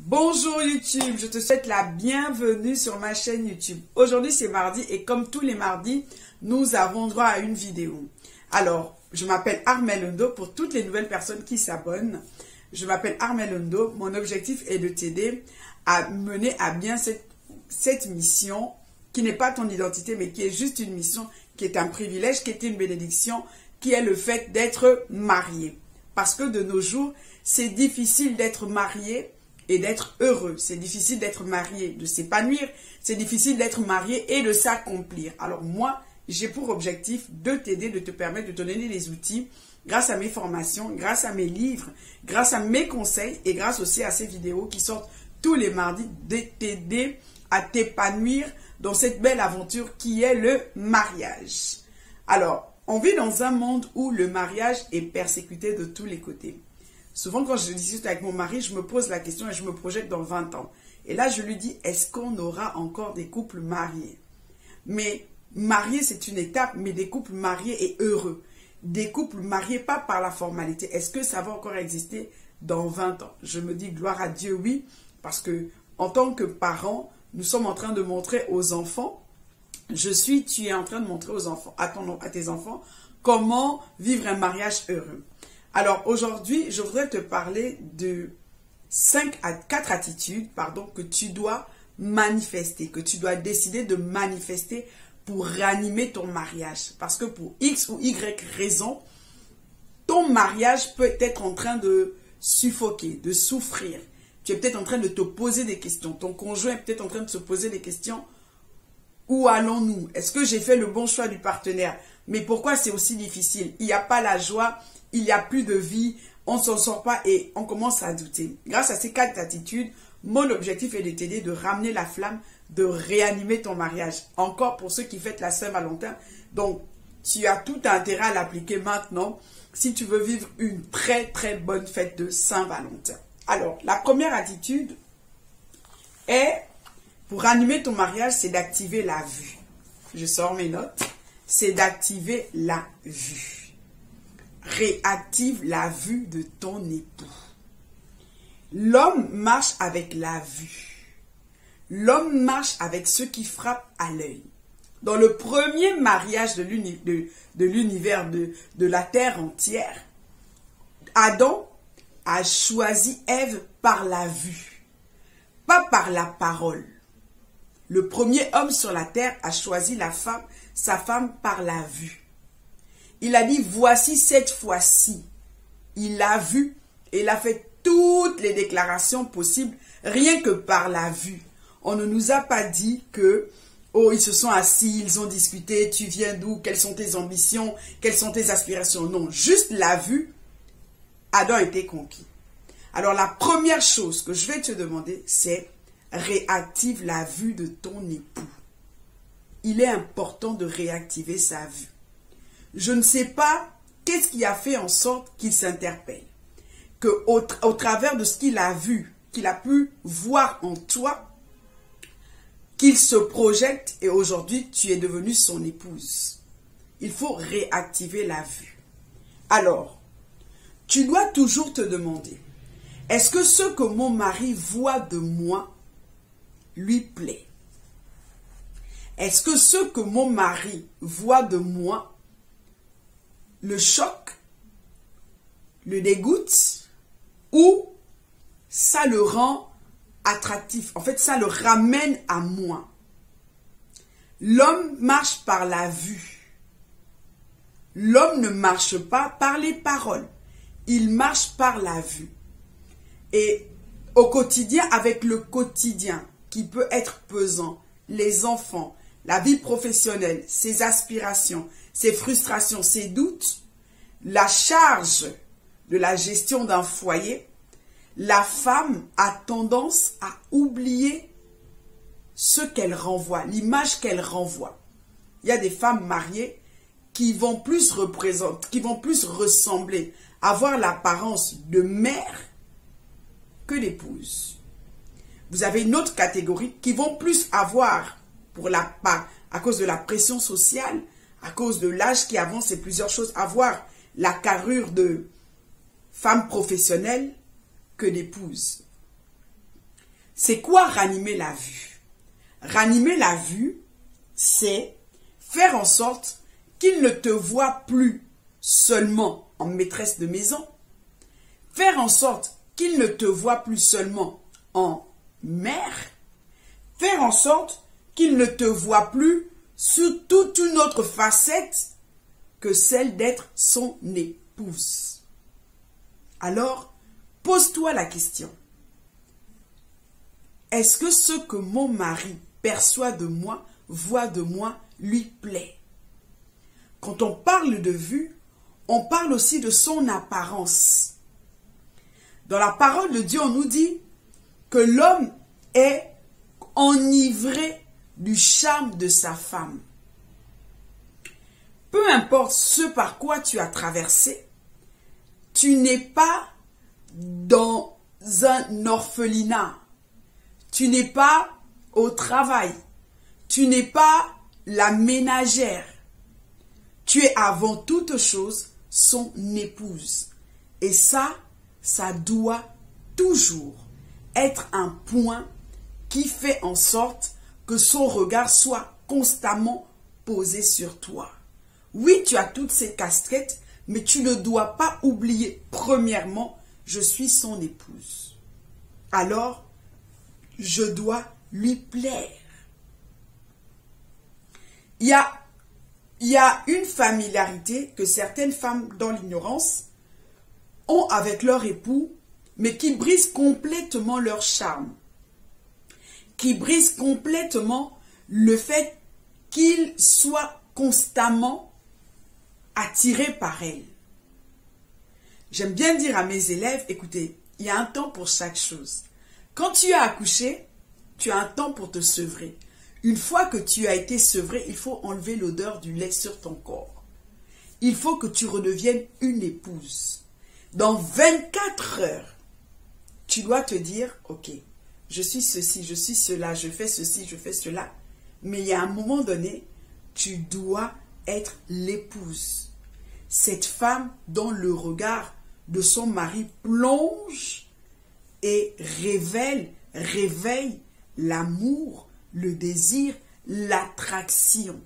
Bonjour YouTube, je te souhaite la bienvenue sur ma chaîne YouTube. Aujourd'hui c'est mardi et comme tous les mardis, nous avons droit à une vidéo. Alors, je m'appelle Armelle Ondo pour toutes les nouvelles personnes qui s'abonnent. Je m'appelle Armelle Ondo, mon objectif est de t'aider à mener à bien cette mission qui n'est pas ton identité mais qui est juste une mission, qui est un privilège, qui est une bénédiction, qui est le fait d'être marié. Parce que de nos jours, c'est difficile d'être marié et d'être heureux. C'est difficile d'être marié, de s'épanouir. C'est difficile d'être marié et de s'accomplir. Alors moi, j'ai pour objectif de t'aider, de te permettre de te donner les outils grâce à mes formations, grâce à mes livres, grâce à mes conseils et grâce aussi à ces vidéos qui sortent tous les mardis, de t'aider à t'épanouir dans cette belle aventure qui est le mariage. Alors, on vit dans un monde où le mariage est persécuté de tous les côtés. Souvent, quand je discute avec mon mari, je me pose la question et je me projette dans 20 ans. Et là, je lui dis, est-ce qu'on aura encore des couples mariés? Mais mariés, c'est une étape, mais des couples mariés et heureux. Des couples mariés, pas par la formalité. Est-ce que ça va encore exister dans 20 ans? Je me dis, gloire à Dieu, oui. Parce que, en tant que parents, nous sommes en train de montrer aux enfants, tu es en train de montrer aux enfants, à tes enfants, comment vivre un mariage heureux. Alors aujourd'hui, je voudrais te parler de 4 attitudes que tu dois manifester, que tu dois décider de manifester pour ranimer ton mariage. Parce que pour X ou Y raison, ton mariage peut être en train de suffoquer, de souffrir. Tu es peut-être en train de te poser des questions. Ton conjoint est peut-être en train de se poser des questions. Où allons-nous? Est-ce que j'ai fait le bon choix du partenaire? Mais pourquoi c'est aussi difficile? Il n'y a pas la joie, il n'y a plus de vie, on ne s'en sort pas et on commence à douter. Grâce à ces 4 attitudes, mon objectif est de t'aider, de ramener la flamme, de réanimer ton mariage. Encore pour ceux qui fêtent la Saint-Valentin. Donc, tu as tout intérêt à l'appliquer maintenant si tu veux vivre une très très bonne fête de Saint-Valentin. Alors, la première attitude est... Pour animer ton mariage, c'est d'activer la vue. Je sors mes notes. C'est d'activer la vue. Réactive la vue de ton époux. L'homme marche avec la vue. L'homme marche avec ce qui frappe à l'œil. Dans le premier mariage de l'univers, de la terre entière, Adam a choisi Ève par la vue, pas par la parole. Le premier homme sur la terre a choisi sa femme par la vue. Il a dit, voici cette fois-ci. Il l'a vue et il a fait toutes les déclarations possibles, rien que par la vue. On ne nous a pas dit que, oh, ils se sont assis, ils ont discuté, tu viens d'où, quelles sont tes ambitions, quelles sont tes aspirations. Non, juste la vue, Adam a été conquis. Alors la première chose que je vais te demander, c'est réactive la vue de ton époux. Il est important de réactiver sa vue. Je ne sais pas qu'est-ce qui a fait en sorte qu'il s'interpelle. Qu'au travers de ce qu'il a vu, qu'il a pu voir en toi, qu'il se projette et aujourd'hui tu es devenue son épouse. Il faut réactiver la vue. Alors, tu dois toujours te demander, est-ce que ce que mon mari voit de moi lui plaît? Est-ce que ce que mon mari voit de moi le choque, le dégoûte ou ça le rend attractif? En fait, ça le ramène à moi. L'homme marche par la vue. L'homme ne marche pas par les paroles. Il marche par la vue. Et au quotidien, avec le quotidien, qui peut être pesant, les enfants, la vie professionnelle, ses aspirations, ses frustrations, ses doutes, la charge de la gestion d'un foyer, la femme a tendance à oublier ce qu'elle renvoie, l'image qu'elle renvoie. Il y a des femmes mariées qui vont plus ressembler, avoir l'apparence de mère que d'épouse. Vous avez une autre catégorie qui vont plus avoir, à cause de la pression sociale, à cause de l'âge qui avance et plusieurs choses, avoir la carrure de femme professionnelle que d'épouse. C'est quoi ranimer la vue? Ranimer la vue, c'est faire en sorte qu'il ne te voit plus seulement en maîtresse de maison, faire en sorte qu'il ne te voit plus seulement en mère, faire en sorte qu'il ne te voit plus sous toute une autre facette que celle d'être son épouse. Alors, pose-toi la question. Est-ce que ce que mon mari perçoit de moi, voit de moi, lui plaît? Quand on parle de vue, on parle aussi de son apparence. Dans la parole de Dieu, on nous dit que l'homme est enivré du charme de sa femme. Peu importe ce par quoi tu as traversé, tu n'es pas dans un orphelinat. Tu n'es pas au travail. Tu n'es pas la ménagère. Tu es avant toute chose son épouse. Et ça doit toujours être un point qui fait en sorte que son regard soit constamment posé sur toi. Oui, tu as toutes ces casquettes, mais tu ne dois pas oublier, premièrement, je suis son épouse. Alors, je dois lui plaire. Il y a une familiarité que certaines femmes dans l'ignorance ont avec leur époux, mais qui brise complètement leur charme, qui brise complètement le fait qu'il soit constamment attiré par elle. J'aime bien dire à mes élèves, écoutez, il y a un temps pour chaque chose. Quand tu as accouché, tu as un temps pour te sevrer. Une fois que tu as été sevré, il faut enlever l'odeur du lait sur ton corps. Il faut que tu redeviennes une épouse. Dans 24 heures, tu dois te dire, ok, je suis ceci, je suis cela, je fais ceci, je fais cela. Mais il y a un moment donné, tu dois être l'épouse. Cette femme dont le regard de son mari plonge et réveille l'amour, le désir, l'attraction.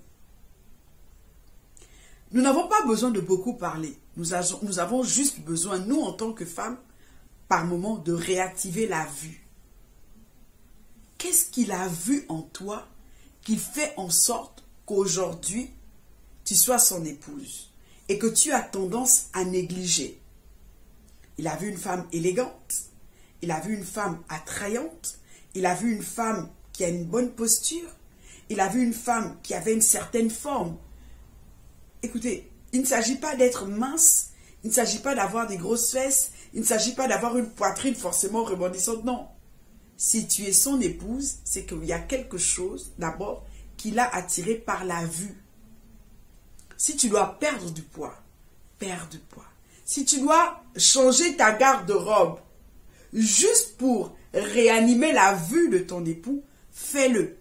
Nous n'avons pas besoin de beaucoup parler. Nous avons juste besoin, nous en tant que femmes, par moment, de réactiver la vue. Qu'est-ce qu'il a vu en toi qui fait en sorte qu'aujourd'hui, tu sois son épouse et que tu as tendance à négliger? Il a vu une femme élégante, il a vu une femme attrayante, il a vu une femme qui a une bonne posture, il a vu une femme qui avait une certaine forme. Écoutez, il ne s'agit pas d'être mince, il ne s'agit pas d'avoir des grosses fesses, il ne s'agit pas d'avoir une poitrine forcément rebondissante, non. Si tu es son épouse, c'est qu'il y a quelque chose, d'abord, qui l'a attiré par la vue. Si tu dois perdre du poids, perds du poids. Si tu dois changer ta garde-robe, juste pour réanimer la vue de ton époux, fais-le.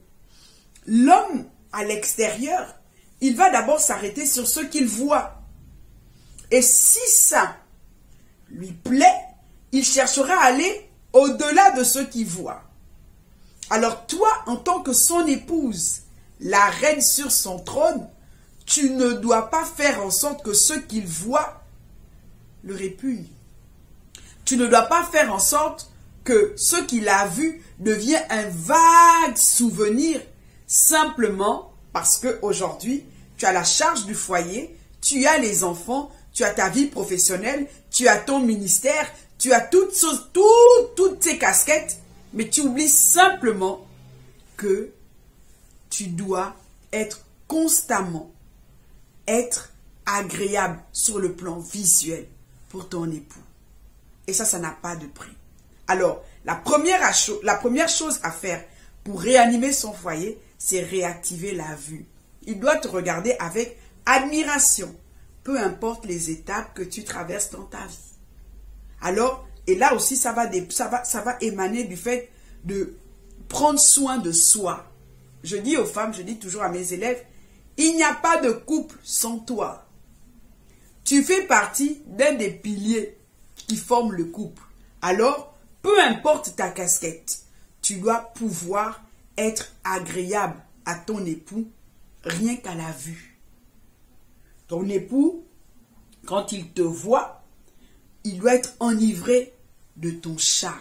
L'homme, à l'extérieur, il va d'abord s'arrêter sur ce qu'il voit. Et si ça lui plaît, il cherchera à aller au-delà de ce qu'il voit. Alors toi, en tant que son épouse, la reine sur son trône, tu ne dois pas faire en sorte que ce qu'il voit le répugne. Tu ne dois pas faire en sorte que ce qu'il a vu devienne un vague souvenir simplement parce qu'aujourd'hui, tu as la charge du foyer, tu as les enfants, tu as ta vie professionnelle, tu as ton ministère, tu as toutes ces casquettes, mais tu oublies simplement que tu dois être constamment, être agréable sur le plan visuel pour ton époux. Et ça n'a pas de prix. Alors, la première chose à faire pour réanimer son foyer, c'est réactiver la vue. Il doit te regarder avec admiration, peu importe les étapes que tu traverses dans ta vie. Alors, et là aussi, ça va émaner du fait de prendre soin de soi. Je dis aux femmes, je dis toujours à mes élèves, il n'y a pas de couple sans toi. Tu fais partie d'un des piliers qui forment le couple. Alors, peu importe ta casquette, tu dois pouvoir être agréable à ton époux rien qu'à la vue. Ton époux, quand il te voit, il doit être enivré de ton charme.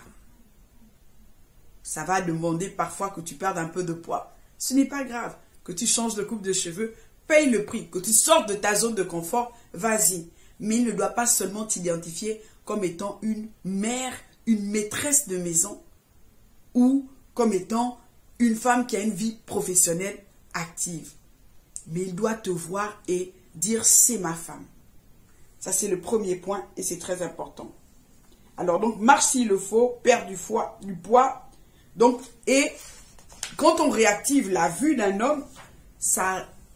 Ça va demander parfois que tu perdes un peu de poids. Ce n'est pas grave. Que tu changes de coupe de cheveux, paye le prix. Que tu sortes de ta zone de confort, vas-y. Mais il ne doit pas seulement t'identifier comme étant une mère, une maîtresse de maison ou comme étant une femme qui a une vie professionnelle active. Mais il doit te voir et dire c'est ma femme. Ça c'est le premier point et c'est très important. Alors donc marche s'il le faut, perd du poids. Donc et quand on réactive la vue d'un homme,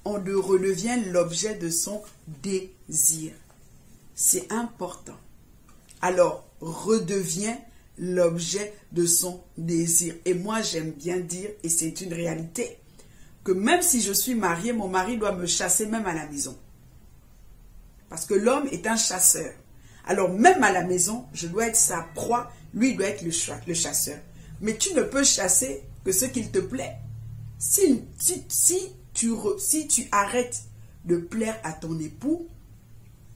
on redevient l'objet de son désir. C'est important. Alors redeviens l'objet de son désir. Et moi j'aime bien dire, et c'est une réalité, que même si je suis mariée, mon mari doit me chasser même à la maison. Parce que l'homme est un chasseur. Alors même à la maison, je dois être sa proie, lui il doit être le chasseur. Mais tu ne peux chasser que ce qu'il te plaît. Si tu arrêtes de plaire à ton époux,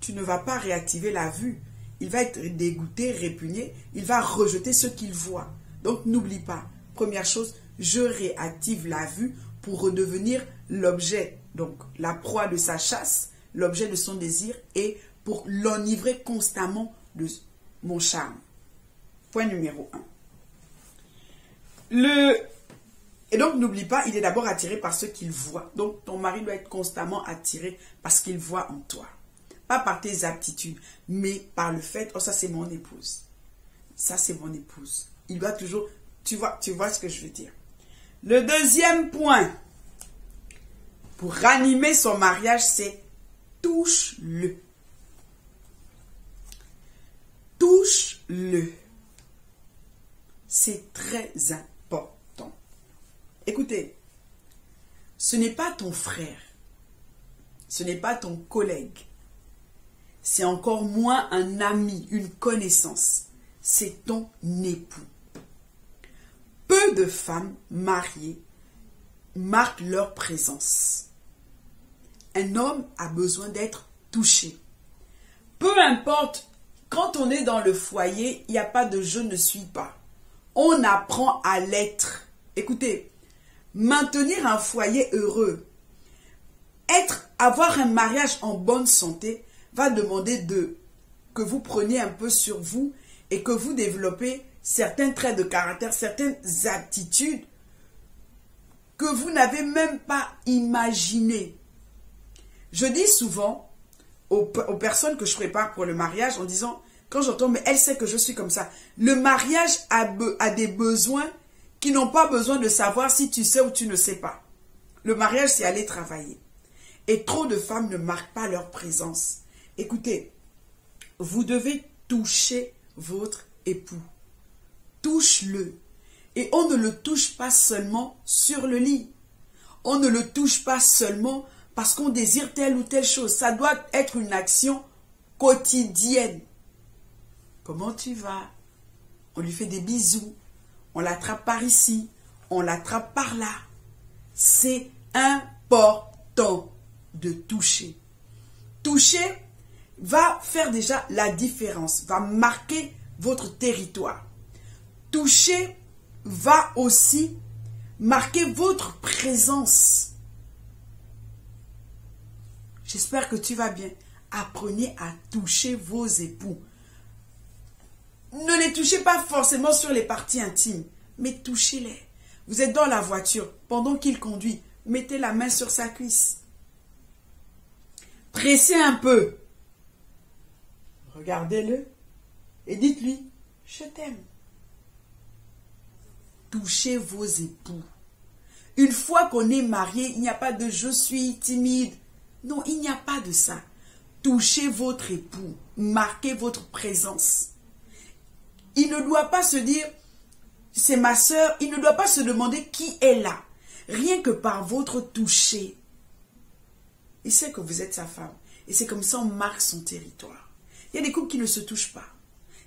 tu ne vas pas réactiver la vue. Il va être dégoûté, répugné, il va rejeter ce qu'il voit. Donc n'oublie pas, première chose, je réactive la vue pour redevenir l'objet, donc la proie de sa chasse, l'objet de son désir et pour l'enivrer constamment de mon charme. Point numéro 1. Et donc n'oublie pas, il est d'abord attiré par ce qu'il voit. Donc ton mari doit être constamment attiré par ce qu'il voit en toi. Pas par tes aptitudes, mais par le fait, oh ça c'est mon épouse. Ça c'est mon épouse. Il doit toujours, tu vois ce que je veux dire. Le deuxième point, pour ranimer son mariage, c'est touche-le. Touche-le. C'est très important. Écoutez, ce n'est pas ton frère, ce n'est pas ton collègue, c'est encore moins un ami, une connaissance, c'est ton époux. Peu de femmes mariées marquent leur présence. Un homme a besoin d'être touché. Peu importe, quand on est dans le foyer, il n'y a pas de « je ne suis pas ». On apprend à l'être. Écoutez, maintenir un foyer heureux, avoir un mariage en bonne santé, va demander que vous preniez un peu sur vous et que vous développez certains traits de caractère, certaines aptitudes que vous n'avez même pas imaginées. Je dis souvent aux personnes que je prépare pour le mariage en disant, quand j'entends, mais elle sait que je suis comme ça. Le mariage a des besoins qui n'ont pas besoin de savoir si tu sais ou tu ne sais pas. Le mariage, c'est aller travailler. Et trop de femmes ne marquent pas leur présence. Écoutez, vous devez toucher votre époux. Touche-le. Et on ne le touche pas seulement sur le lit. On ne le touche pas seulement parce qu'on désire telle ou telle chose. Ça doit être une action quotidienne. Comment tu vas? On lui fait des bisous. On l'attrape par ici. On l'attrape par là. C'est important de toucher. Toucher va faire déjà la différence, va marquer votre territoire. Toucher va aussi marquer votre présence. J'espère que tu vas bien. Apprenez à toucher vos époux. Ne les touchez pas forcément sur les parties intimes, mais touchez-les. Vous êtes dans la voiture, pendant qu'il conduit, mettez la main sur sa cuisse. Pressez un peu. Regardez-le et dites-lui, je t'aime. Touchez vos époux. Une fois qu'on est marié, il n'y a pas de je suis timide. Non, il n'y a pas de ça. Touchez votre époux. Marquez votre présence. Il ne doit pas se dire, c'est ma sœur. Il ne doit pas se demander qui est là. Rien que par votre toucher. Il sait que vous êtes sa femme. Et c'est comme ça on marque son territoire. Il y a des couples qui ne se touchent pas.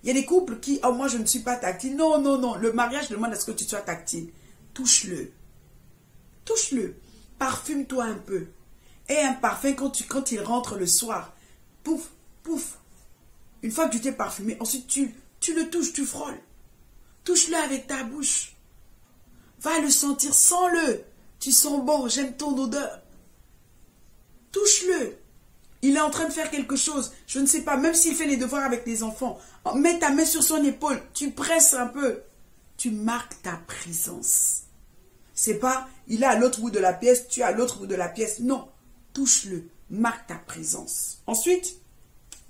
Il y a des couples qui, oh, moi je ne suis pas tactile. Non, non, non. Le mariage demande à ce que tu sois tactile. Touche-le. Touche-le. Parfume-toi un peu. Et un parfum quand il rentre le soir. Pouf, pouf. Une fois que tu t'es parfumé, ensuite tu le touches, tu frôles. Touche-le avec ta bouche. Va le sentir, sens-le. Tu sens bon, j'aime ton odeur. Touche-le. Il est en train de faire quelque chose. Je ne sais pas, même s'il fait les devoirs avec les enfants. Mets ta main sur son épaule. Tu presses un peu. Tu marques ta présence. C'est pas, il est à l'autre bout de la pièce, tu es à l'autre bout de la pièce. Non. Touche-le. Marque ta présence. Ensuite,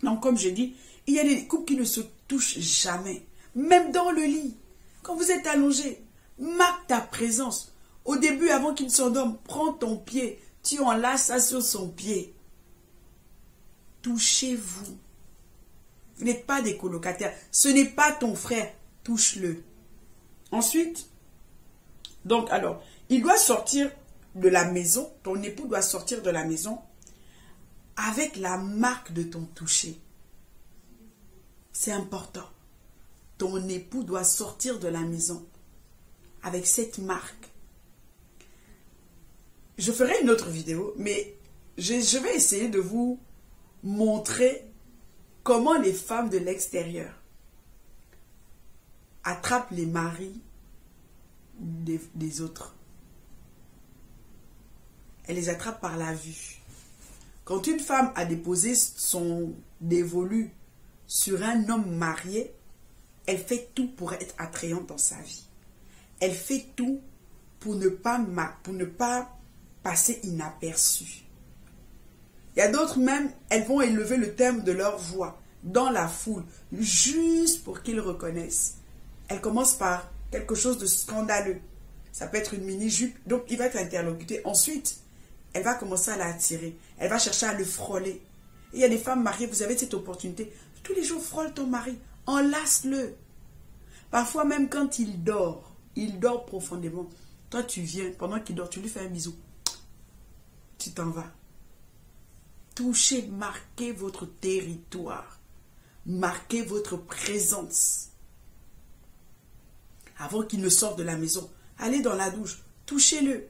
donc comme j'ai dit, il y a des couples qui ne se touchent jamais. Même dans le lit. Quand vous êtes allongé, marque ta présence. Au début, avant qu'il s'endorme, prends ton pied. Tu enlaces ça sur son pied. Touchez-vous. Vous n'êtes pas des colocataires. Ce n'est pas ton frère. Touche-le. Ensuite, donc alors, il doit sortir de la maison. Ton époux doit sortir de la maison avec la marque de ton toucher. C'est important. Ton époux doit sortir de la maison avec cette marque. Je ferai une autre vidéo, mais je vais essayer de vous montrer comment les femmes de l'extérieur attrapent les maris des autres. Elle les attrape par la vue. Quand une femme a déposé son dévolu sur un homme marié, elle fait tout pour être attrayante dans sa vie. Elle fait tout pour ne pas passer inaperçue. Il y a d'autres même, elles vont élever le thème de leur voix dans la foule, juste pour qu'ils reconnaissent. Elle commence par quelque chose de scandaleux. Ça peut être une mini-jupe, donc il va être interlocuté. Ensuite, elle va commencer à l'attirer. Elle va chercher à le frôler. Et il y a des femmes mariées, vous avez cette opportunité. Tous les jours, frôle ton mari. Enlace-le. Parfois, même quand il dort profondément. Toi, tu viens, pendant qu'il dort, tu lui fais un bisou. Tu t'en vas. Touchez, marquez votre territoire. Marquez votre présence. Avant qu'il ne sorte de la maison, allez dans la douche, touchez-le,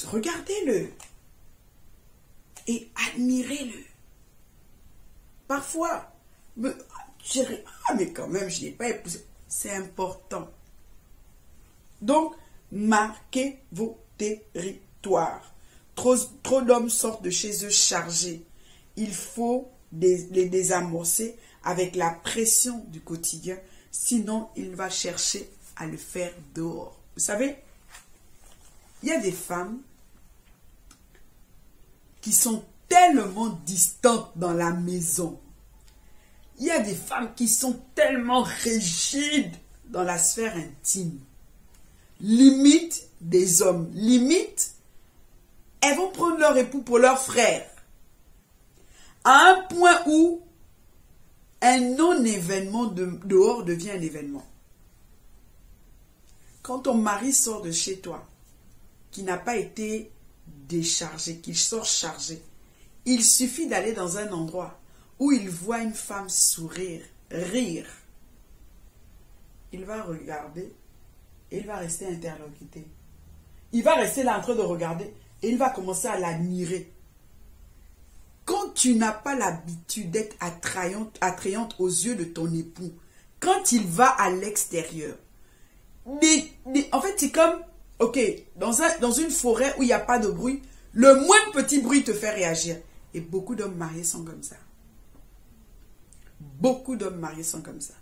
regardez-le et admirez-le. Parfois, mais quand même, je n'ai pas épousé. C'est important. Donc, marquez vos territoires. Trop d'hommes sortent de chez eux chargés. Il faut les désamorcer avec la pression du quotidien. Sinon, il va chercher à le faire dehors. Vous savez, il y a des femmes qui sont tellement distantes dans la maison. Il y a des femmes qui sont tellement rigides dans la sphère intime. Limite des hommes. Limite, elles vont prendre leur époux pour leur frère. À un point où un non-événement dehors devient un événement. Quand ton mari sort de chez toi, qui n'a pas été déchargé, qu'il sort chargé, il suffit d'aller dans un endroit où il voit une femme sourire, rire. Il va regarder et il va rester interlocuté. Il va rester là en train de regarder et il va commencer à l'admirer. Quand tu n'as pas l'habitude d'être attrayante aux yeux de ton époux, quand il va à l'extérieur, en fait, c'est comme, ok, dans une forêt où il n'y a pas de bruit, le moindre petit bruit te fait réagir. Et beaucoup d'hommes mariés sont comme ça. Beaucoup d'hommes mariés sont comme ça.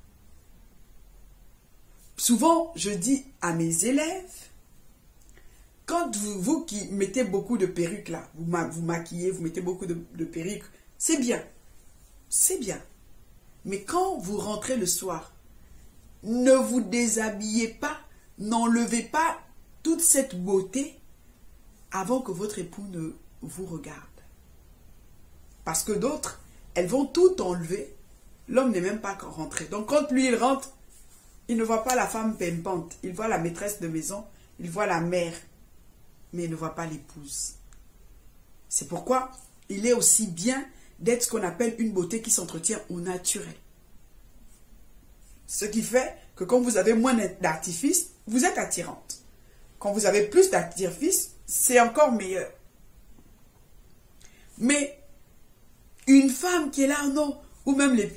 Souvent, je dis à mes élèves, quand vous qui mettez beaucoup de perruques là, vous maquillez, vous mettez beaucoup de perruques, c'est bien. C'est bien. Mais quand vous rentrez le soir, ne vous déshabillez pas, n'enlevez pas toute cette beauté avant que votre époux ne vous regarde. Parce que d'autres, elles vont tout enlever. L'homme n'est même pas rentré. Donc quand lui, il rentre, il ne voit pas la femme pimpante. Il voit la maîtresse de maison, il voit la mère, mais il ne voit pas l'épouse. C'est pourquoi il est aussi bien d'être ce qu'on appelle une beauté qui s'entretient au naturel. Ce qui fait que quand vous avez moins d'artifice, vous êtes attirante. Quand vous avez plus d'artifice, c'est encore meilleur. Mais une femme qui est là, non, ou même les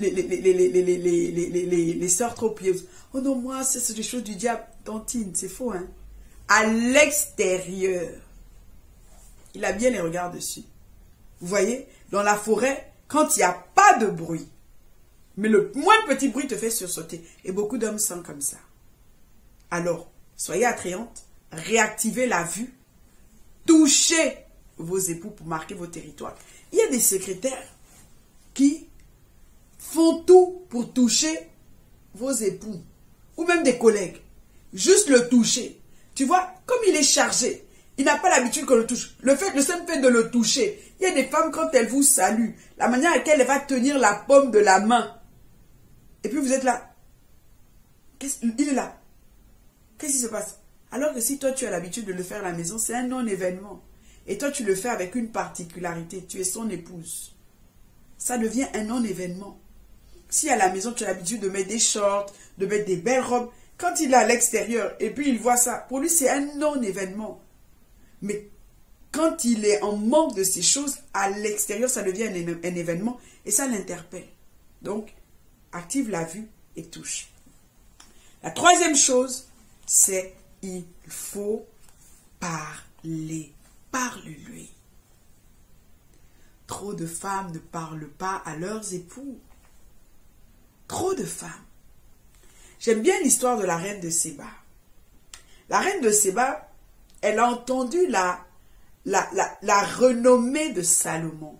sœurs trop pieuses. Oh non, moi, c'est des choses du diable. Tantine, c'est faux, hein. À l'extérieur, il a bien les regards dessus. Vous voyez, dans la forêt, quand il n'y a pas de bruit, mais le moindre petit bruit te fait sursauter. Et beaucoup d'hommes sont comme ça. Alors, soyez attrayante, réactivez la vue, touchez vos époux pour marquer vos territoires. Il y a des secrétaires qui font tout pour toucher vos époux, ou même des collègues. Juste le toucher. Tu vois, comme il est chargé, il n'a pas l'habitude qu'on le touche. Le simple fait de le toucher. Il y a des femmes, quand elles vous saluent, la manière à laquelle elle va tenir la paume de la main. Et puis vous êtes là. Il est là. Qu'est-ce qui se passe? Alors que si toi tu as l'habitude de le faire à la maison, c'est un non-événement. Et toi tu le fais avec une particularité. Tu es son épouse. Ça devient un non-événement. Si à la maison tu as l'habitude de mettre des shorts, de mettre des belles robes, quand il est à l'extérieur et puis il voit ça, pour lui c'est un non-événement. Mais quand il est en manque de ces choses, à l'extérieur ça devient un événement et ça l'interpelle. Donc, active la vue et touche. La troisième chose, c'est il faut parler. Parle-lui. Trop de femmes ne parlent pas à leurs époux. Trop de femmes. J'aime bien l'histoire de la reine de Séba. La reine de Séba, elle a entendu la renommée de Salomon.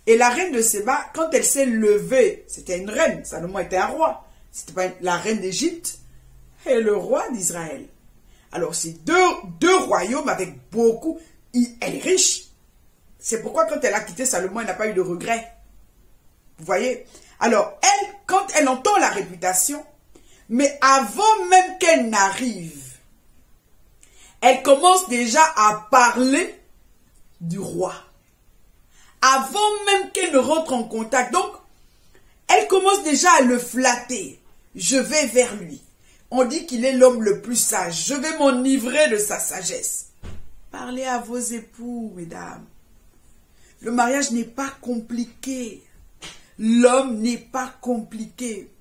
Et la reine de Séba, quand elle s'est levée, c'était une reine, Salomon était un roi. C'était pas la reine d'Égypte et le roi d'Israël. Alors, c'est deux royaumes avec beaucoup. Elle est riche. C'est pourquoi quand elle a quitté Salomon, elle n'a pas eu de regret. Vous voyez? Alors, elle, quand elle entend la réputation, mais avant même qu'elle n'arrive, elle commence déjà à parler du roi. Avant même qu'elle ne rentre en contact. Donc, elle commence déjà à le flatter. Je vais vers lui. On dit qu'il est l'homme le plus sage. Je vais m'enivrer de sa sagesse. Parlez à vos époux, mesdames. Le mariage n'est pas compliqué. L'homme n'est pas compliqué.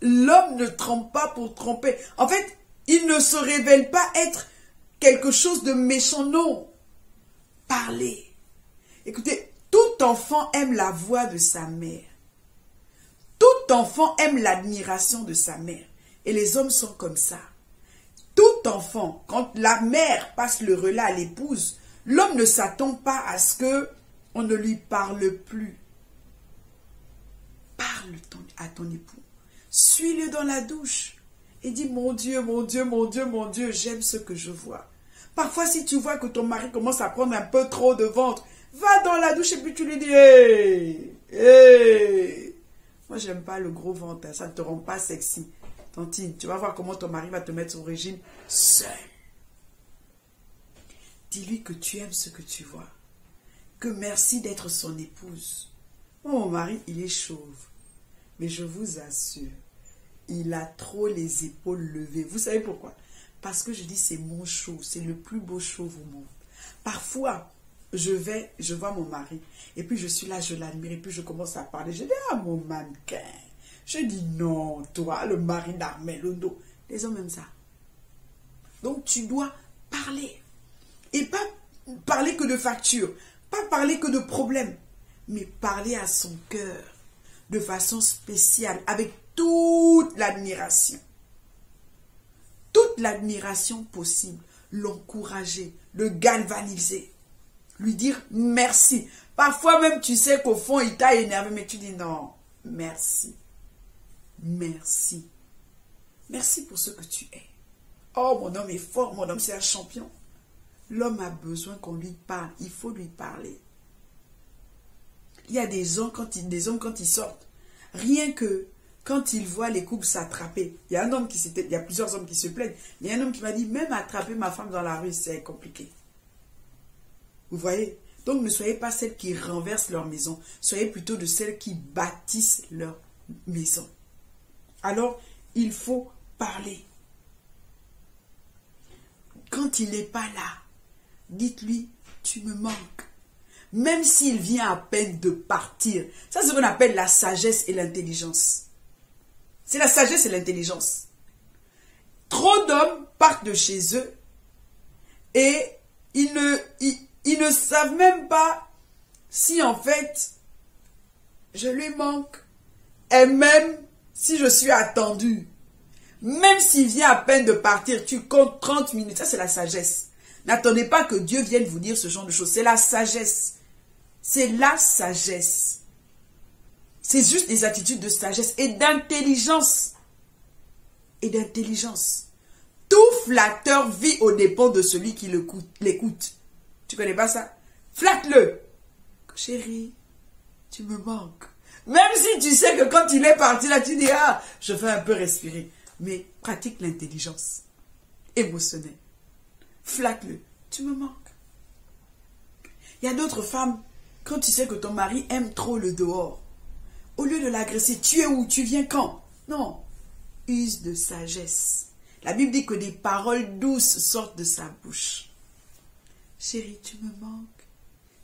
L'homme ne trompe pas pour tromper. En fait, il ne se révèle pas être quelque chose de méchant, non. Parlez. Écoutez, tout enfant aime la voix de sa mère. Tout enfant aime l'admiration de sa mère. Et les hommes sont comme ça. Tout enfant, quand la mère passe le relais à l'épouse, l'homme ne s'attend pas à ce qu'on ne lui parle plus. Parle à ton époux. Suis-le dans la douche. Et dis, mon Dieu, mon Dieu, mon Dieu, mon Dieu, j'aime ce que je vois. Parfois, si tu vois que ton mari commence à prendre un peu trop de ventre, va dans la douche et puis tu lui dis, hé, hé. Moi, j'aime pas le gros ventre, hein, ça ne te rend pas sexy. Tantine, tu vas voir comment ton mari va te mettre au régime seul. Dis-lui que tu aimes ce que tu vois. Que merci d'être son épouse. Mon mari, il est chauve. Mais je vous assure, il a trop les épaules levées. Vous savez pourquoi? Parce que je dis c'est mon chauve, c'est le plus beau chauve au monde. Parfois, je vois mon mari, et puis je suis là, je l'admire, et puis je commence à parler. Je dis, ah mon mannequin. Je dis, non, toi, le mari d'Armel Ondo. Les hommes aiment ça. Donc, tu dois parler. Et pas parler que de factures, pas parler que de problèmes, mais parler à son cœur de façon spéciale, avec toute l'admiration. Toute l'admiration possible. L'encourager, le galvaniser. Lui dire merci. Parfois même, tu sais qu'au fond, il t'a énervé, mais tu dis non, merci. Merci. Merci pour ce que tu es. Oh, mon homme est fort, mon homme c'est un champion. L'homme a besoin qu'on lui parle. Il faut lui parler. Il y a des hommes quand ils sortent, rien que quand ils voient les couples s'attraper. Il y a plusieurs hommes qui se plaignent. Il y a un homme qui m'a dit, même attraper ma femme dans la rue, c'est compliqué. Vous voyez? Donc ne soyez pas celles qui renversent leur maison. Soyez plutôt de celles qui bâtissent leur maison. Alors, il faut parler. Quand il n'est pas là, dites-lui, tu me manques. Même s'il vient à peine de partir. Ça, c'est ce qu'on appelle la sagesse et l'intelligence. C'est la sagesse et l'intelligence. Trop d'hommes partent de chez eux et ils ne savent même pas si en fait je lui manque. Et même si je suis attendu, même s'il vient à peine de partir, tu comptes 30 minutes. Ça, c'est la sagesse. N'attendez pas que Dieu vienne vous dire ce genre de choses. C'est la sagesse. C'est la sagesse. C'est juste des attitudes de sagesse et d'intelligence. Et d'intelligence. Tout flatteur vit aux dépens de celui qui l'écoute. Tu connais pas ça? Flatte-le. Chérie, tu me manques. Même si tu sais que quand il est parti là, tu dis, ah, je vais un peu respirer. Mais pratique l'intelligence émotionnelle. Flatte-le. Tu me manques. Il y a d'autres femmes, quand tu sais que ton mari aime trop le dehors, au lieu de l'agresser, tu es où? Tu viens quand? Non. Use de sagesse. La Bible dit que des paroles douces sortent de sa bouche. Chérie, tu me manques.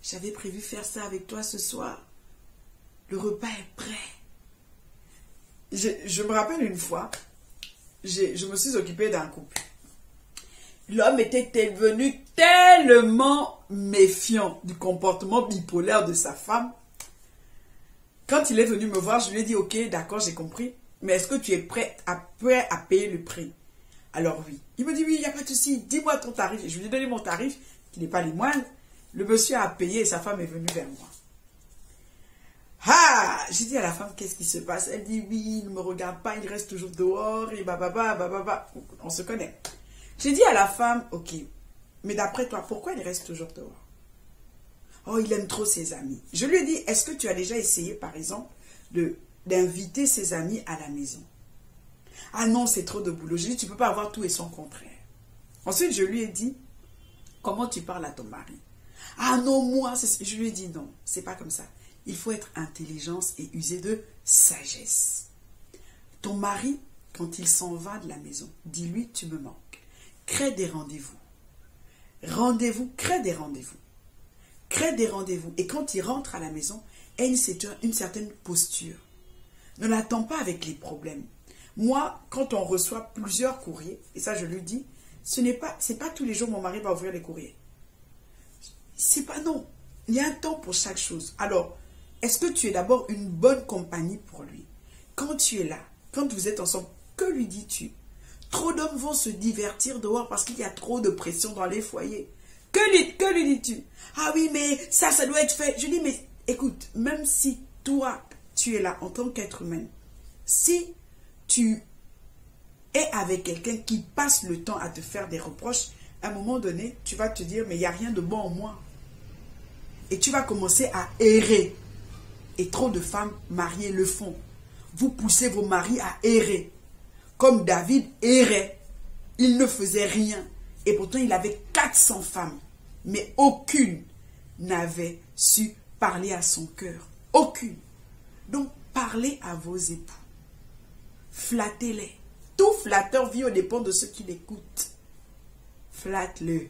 J'avais prévu faire ça avec toi ce soir. Le repas est prêt. Je me rappelle une fois, je me suis occupée d'un couple. L'homme était devenu tellement méfiant du comportement bipolaire de sa femme. Quand il est venu me voir, je lui ai dit, ok, d'accord, j'ai compris. Mais est-ce que tu es prêt à payer le prix? Alors oui. Il me dit, oui, il n'y a pas de souci. Dis-moi ton tarif. Je lui ai donné mon tarif, qui n'est pas les moindres. Le monsieur a payé et sa femme est venue vers moi. Ah! J'ai dit à la femme, qu'est-ce qui se passe? Elle dit, oui, il ne me regarde pas, il reste toujours dehors, et bababa. On se connaît. J'ai dit à la femme, ok, mais d'après toi, pourquoi il reste toujours dehors? Oh, il aime trop ses amis. Je lui ai dit, est-ce que tu as déjà essayé, par exemple, d'inviter ses amis à la maison? Ah non, c'est trop de boulot. J'ai dit, tu ne peux pas avoir tout et son contraire. Ensuite, je lui ai dit, comment tu parles à ton mari? Ah non, moi, je lui ai dit, non, c'est pas comme ça. Il faut être intelligence et user de sagesse. Ton mari, quand il s'en va de la maison, dis-lui, tu me manques. Crée des rendez-vous. Crée des rendez-vous. Crée des rendez-vous. Et quand il rentre à la maison, aie une certaine posture. Ne l'attends pas avec les problèmes. Moi, quand on reçoit plusieurs courriers, et ça je lui dis, c'est pas tous les jours mon mari va ouvrir les courriers. C'est pas non. Il y a un temps pour chaque chose. Alors, est-ce que tu es d'abord une bonne compagnie pour lui? Quand tu es là, quand vous êtes ensemble, que lui dis-tu? Trop d'hommes vont se divertir dehors parce qu'il y a trop de pression dans les foyers. Que lui dis-tu? Ah oui, mais ça doit être fait. Je dis, mais écoute, même si toi, tu es là en tant qu'être humain, si tu es avec quelqu'un qui passe le temps à te faire des reproches, à un moment donné, tu vas te dire, mais il n'y a rien de bon en moi. Et tu vas commencer à errer. Et trop de femmes mariées le font. Vous poussez vos maris à errer. Comme David errait. Il ne faisait rien. Et pourtant, il avait 400 femmes. Mais aucune n'avait su parler à son cœur. Aucune. Donc, parlez à vos époux. Flattez-les. Tout flatteur vit aux dépens de ceux qui l'écoutent. Flatte-le.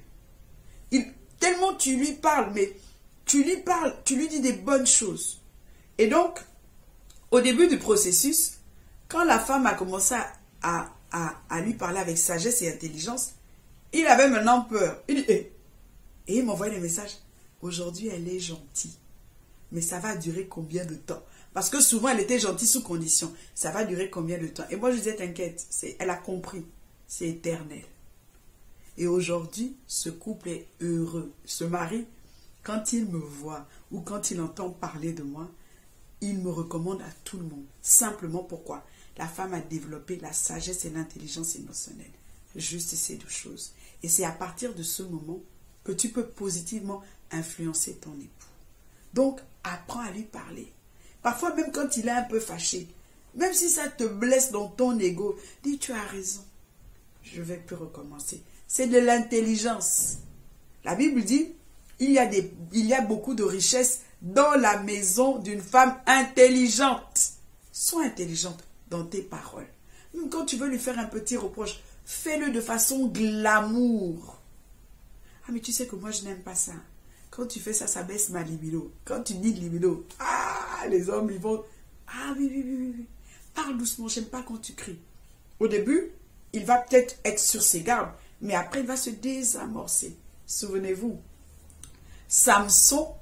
Tellement tu lui parles, mais tu lui dis des bonnes choses. Et donc, au début du processus, quand la femme a commencé à lui parler avec sagesse et intelligence, il avait maintenant peur. Il dit, et il m'envoie des messages. Aujourd'hui, elle est gentille. Mais ça va durer combien de temps? Parce que souvent, elle était gentille sous condition. Ça va durer combien de temps? Et moi, je disais, t'inquiète, elle a compris. C'est éternel. Et aujourd'hui, ce couple est heureux. Ce mari, quand il me voit ou quand il entend parler de moi, il me recommande à tout le monde. Simplement pourquoi? La femme a développé la sagesse et l'intelligence émotionnelle. Juste ces deux choses. Et c'est à partir de ce moment que tu peux positivement influencer ton époux. Donc, apprends à lui parler. Parfois, même quand il est un peu fâché, même si ça te blesse dans ton ego, dis, tu as raison. Je vais plus recommencer. C'est de l'intelligence. La Bible dit, il y a beaucoup de richesses dans la maison d'une femme intelligente. Sois intelligente dans tes paroles. Même quand tu veux lui faire un petit reproche, fais-le de façon glamour. Ah, mais tu sais que moi, je n'aime pas ça. Quand tu fais ça, ça baisse ma libido. Quand tu dis libido, ah, les hommes, ils vont... Ah oui, oui, oui, oui, oui. Parle doucement, j'aime pas quand tu cries. Au début, il va peut-être être sur ses gardes, mais après, il va se désamorcer. Souvenez-vous, Samson,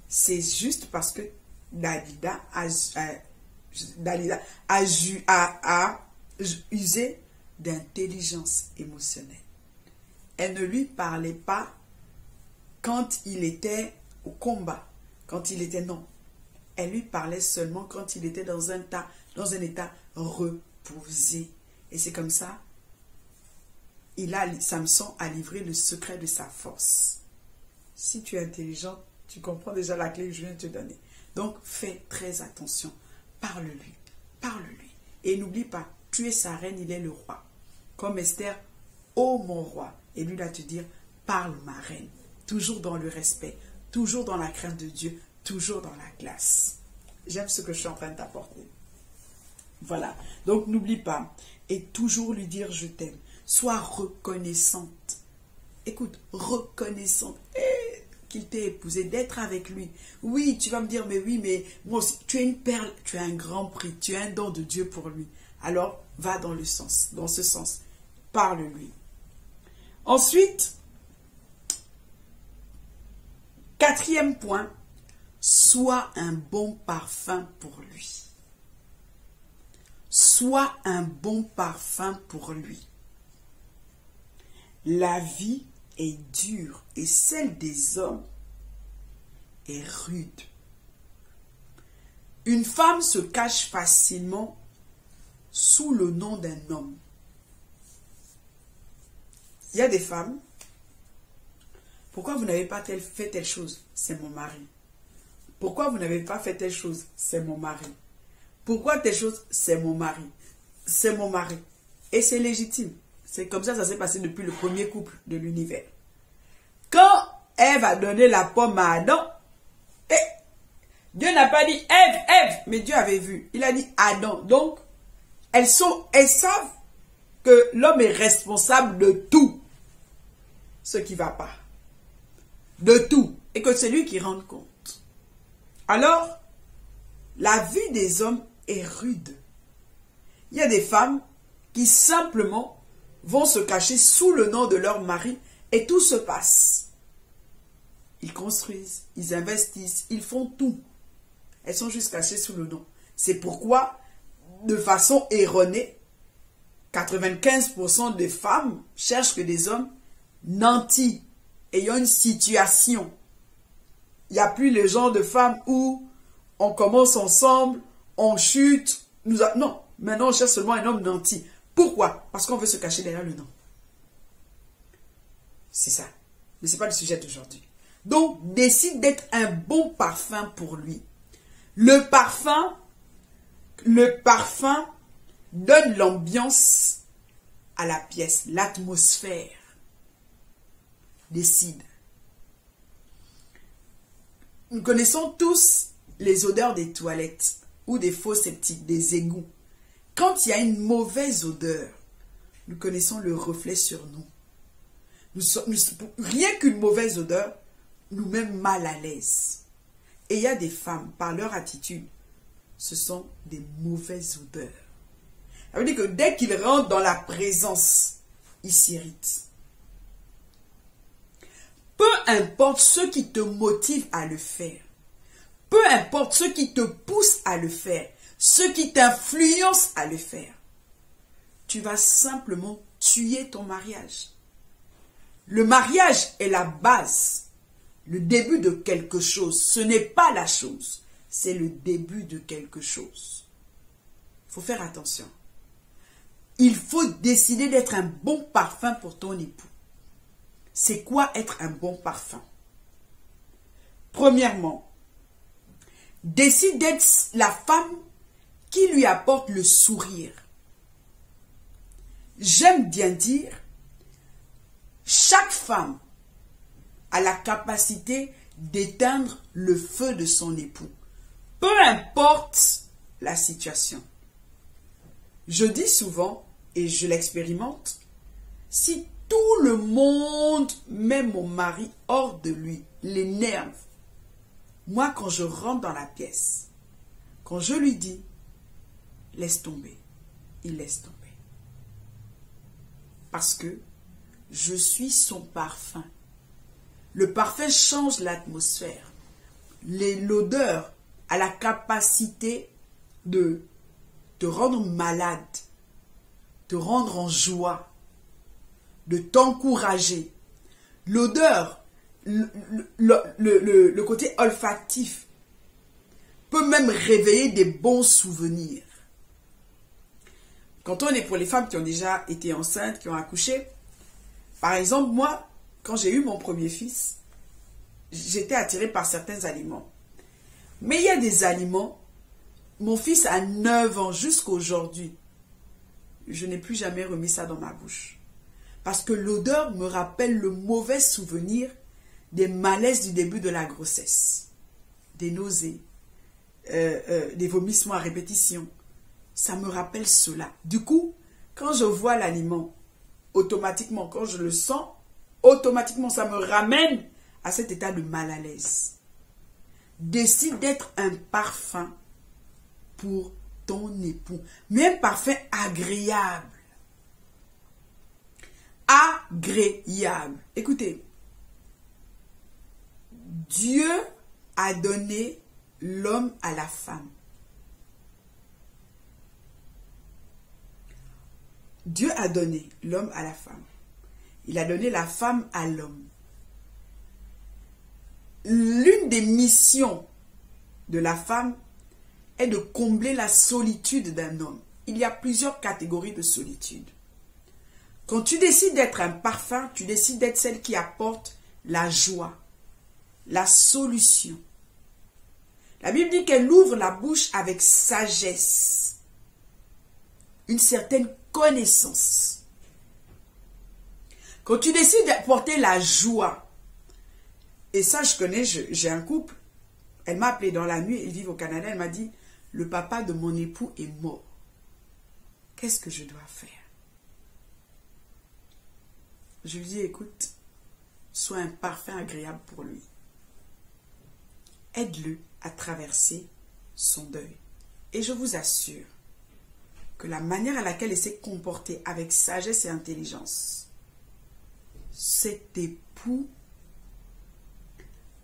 c'est juste parce que Dalila a usé d'intelligence émotionnelle. Elle ne lui parlait pas quand il était au combat, quand il était non. Elle lui parlait seulement quand il était dans un état reposé. Et c'est comme ça, Samson a livré le secret de sa force. Si tu es intelligent, tu comprends déjà la clé que je viens de te donner. Donc, fais très attention. Parle-lui. Parle-lui. Et n'oublie pas, tu es sa reine, il est le roi. Comme Esther, ô mon roi. Et lui va te dire, parle ma reine. Toujours dans le respect, toujours dans la crainte de Dieu, toujours dans la classe. J'aime ce que je suis en train de t'apporter. Voilà. Donc, n'oublie pas. Et toujours lui dire, je t'aime. Sois reconnaissante. Écoute, reconnaissante. Qu'il t'ait épousé, d'être avec lui. Oui, tu vas me dire, mais oui, mais moi aussi, tu es une perle, tu as un grand prix, tu as un don de Dieu pour lui. Alors, va dans ce sens. Parle-lui. Ensuite, 4e point, sois un bon parfum pour lui. Sois un bon parfum pour lui. La vie est dure et celle des hommes est rude. Une femme se cache facilement sous le nom d'un homme. Il y a des femmes. Pourquoi vous n'avez pas fait telle chose? C'est mon mari. Pourquoi vous n'avez pas fait telle chose? C'est mon mari. Pourquoi telle chose? C'est mon mari. C'est mon mari. Et c'est légitime. C'est comme ça s'est passé depuis le premier couple de l'univers. Quand Ève a donné la pomme à Adam, Dieu n'a pas dit Ève, mais Dieu avait vu. Il a dit Adam. Donc, elles savent que l'homme est responsable de tout ce qui ne va pas. De tout. Et que c'est lui qui rend compte. Alors, la vie des hommes est rude. Il y a des femmes qui simplement vont se cacher sous le nom de leur mari et tout se passe. Ils construisent, ils investissent, ils font tout. Elles sont juste cachées sous le nom. C'est pourquoi, de façon erronée, 95% des femmes cherchent que des hommes nantis, ayant une situation. Il n'y a plus le genre de femmes où on commence ensemble, on chute. Non, maintenant on cherche seulement un homme nanti. Pourquoi? Parce qu'on veut se cacher derrière le nom. C'est ça. Mais ce n'est pas le sujet d'aujourd'hui. Donc, décide d'être un bon parfum pour lui. Le parfum donne l'ambiance à la pièce, l'atmosphère. Décide. Nous connaissons tous les odeurs des toilettes ou des faux septiques, des égouts. Quand il y a une mauvaise odeur, nous connaissons le reflet sur nous. Rien qu'une mauvaise odeur nous met mal à l'aise. Et il y a des femmes, par leur attitude, ce sont des mauvaises odeurs. Ça veut dire que dès qu'ils rentrent dans la présence, ils s'irritent. Peu importe ce qui te motive à le faire, peu importe ce qui te pousse à le faire, ce qui t'influence à le faire, tu vas simplement tuer ton mariage. Le mariage est la base, le début de quelque chose. Ce n'est pas la chose, c'est le début de quelque chose. Il faut faire attention. Il faut décider d'être un bon parfum pour ton époux. C'est quoi être un bon parfum? Premièrement, décide d'être la femme qui lui apporte le sourire. J'aime bien dire, chaque femme a la capacité d'éteindre le feu de son époux, peu importe la situation. Je dis souvent, et je l'expérimente, si tout le monde met mon mari hors de lui, l'énerve, moi quand je rentre dans la pièce, quand je lui dis, laisse tomber, il laisse tomber. Parce que je suis son parfum. Le parfum change l'atmosphère. L'odeur a la capacité de te rendre malade, te rendre en joie, de t'encourager. L'odeur, le côté olfactif peut même réveiller des bons souvenirs. Quand on est pour les femmes qui ont déjà été enceintes, qui ont accouché, par exemple, moi, quand j'ai eu mon premier fils, j'étais attirée par certains aliments. Mais il y a des aliments, mon fils a 9 ans jusqu'à aujourd'hui, je n'ai plus jamais remis ça dans ma bouche. Parce que l'odeur me rappelle le mauvais souvenir des malaises du début de la grossesse. Des nausées, des vomissements à répétition. Ça me rappelle cela. Du coup, quand je vois l'aliment, automatiquement, quand je le sens, automatiquement, ça me ramène à cet état de mal à l'aise. Décide d'être un parfum pour ton époux. Mais un parfum agréable. Agréable. Écoutez, Dieu a donné l'homme à la femme. Dieu a donné l'homme à la femme. Il a donné la femme à l'homme. L'une des missions de la femme est de combler la solitude d'un homme. Il y a plusieurs catégories de solitude. Quand tu décides d'être un parfum, tu décides d'être celle qui apporte la joie, la solution. La Bible dit qu'elle ouvre la bouche avec sagesse, une certaine connaissance. Quand tu décides d'apporter la joie, et ça je connais, j'ai un couple, elle m'a appelé dans la nuit, ils vivent au Canada, elle m'a dit, le papa de mon époux est mort. Qu'est-ce que je dois faire? Je lui dis, écoute, sois un parfum agréable pour lui. Aide-le à traverser son deuil. Et je vous assure que la manière à laquelle elle s'est comportée avec sagesse et intelligence, cet époux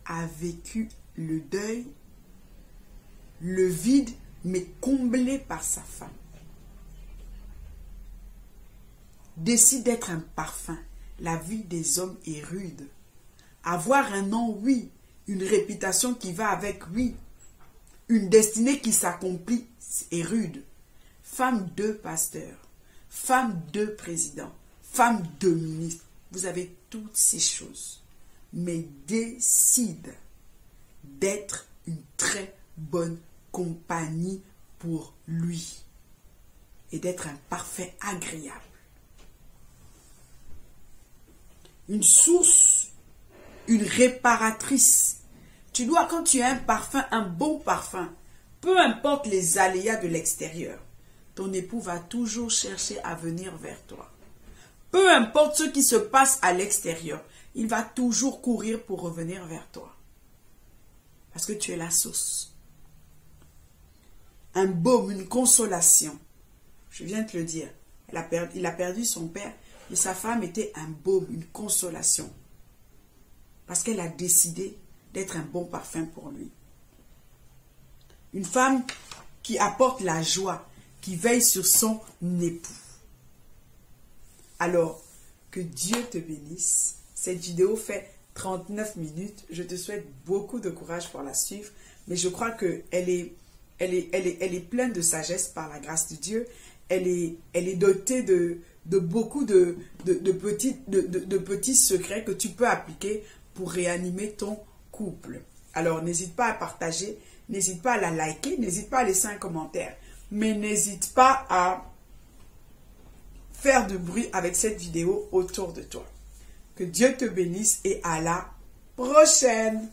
a vécu le deuil, le vide, mais comblé par sa femme. Décide d'être un parfum. La vie des hommes est rude. Avoir un nom, oui. Une réputation qui va avec, oui. Une destinée qui s'accomplit est rude. Femme de pasteur, femme de président, femme de ministre. Vous avez toutes ces choses. Mais décide d'être une très bonne compagnie pour lui. Et d'être un parfait agréable. Une source, une réparatrice. Tu dois, quand tu as un parfum, un bon parfum, peu importe les aléas de l'extérieur, ton époux va toujours chercher à venir vers toi. Peu importe ce qui se passe à l'extérieur, il va toujours courir pour revenir vers toi. Parce que tu es la source. Un baume, une consolation. Je viens de te le dire. Il a perdu son père. Et sa femme était un baume, une consolation. Parce qu'elle a décidé d'être un bon parfum pour lui. Une femme qui apporte la joie, qui veille sur son époux. Alors, que Dieu te bénisse. Cette vidéo fait 39 minutes. Je te souhaite beaucoup de courage pour la suivre. Mais je crois qu'elle est pleine de sagesse par la grâce de Dieu. Elle est dotée de beaucoup de petits secrets que tu peux appliquer pour réanimer ton couple. Alors, n'hésite pas à partager, n'hésite pas à la liker, n'hésite pas à laisser un commentaire. Mais n'hésite pas à faire du bruit avec cette vidéo autour de toi. Que Dieu te bénisse et à la prochaine!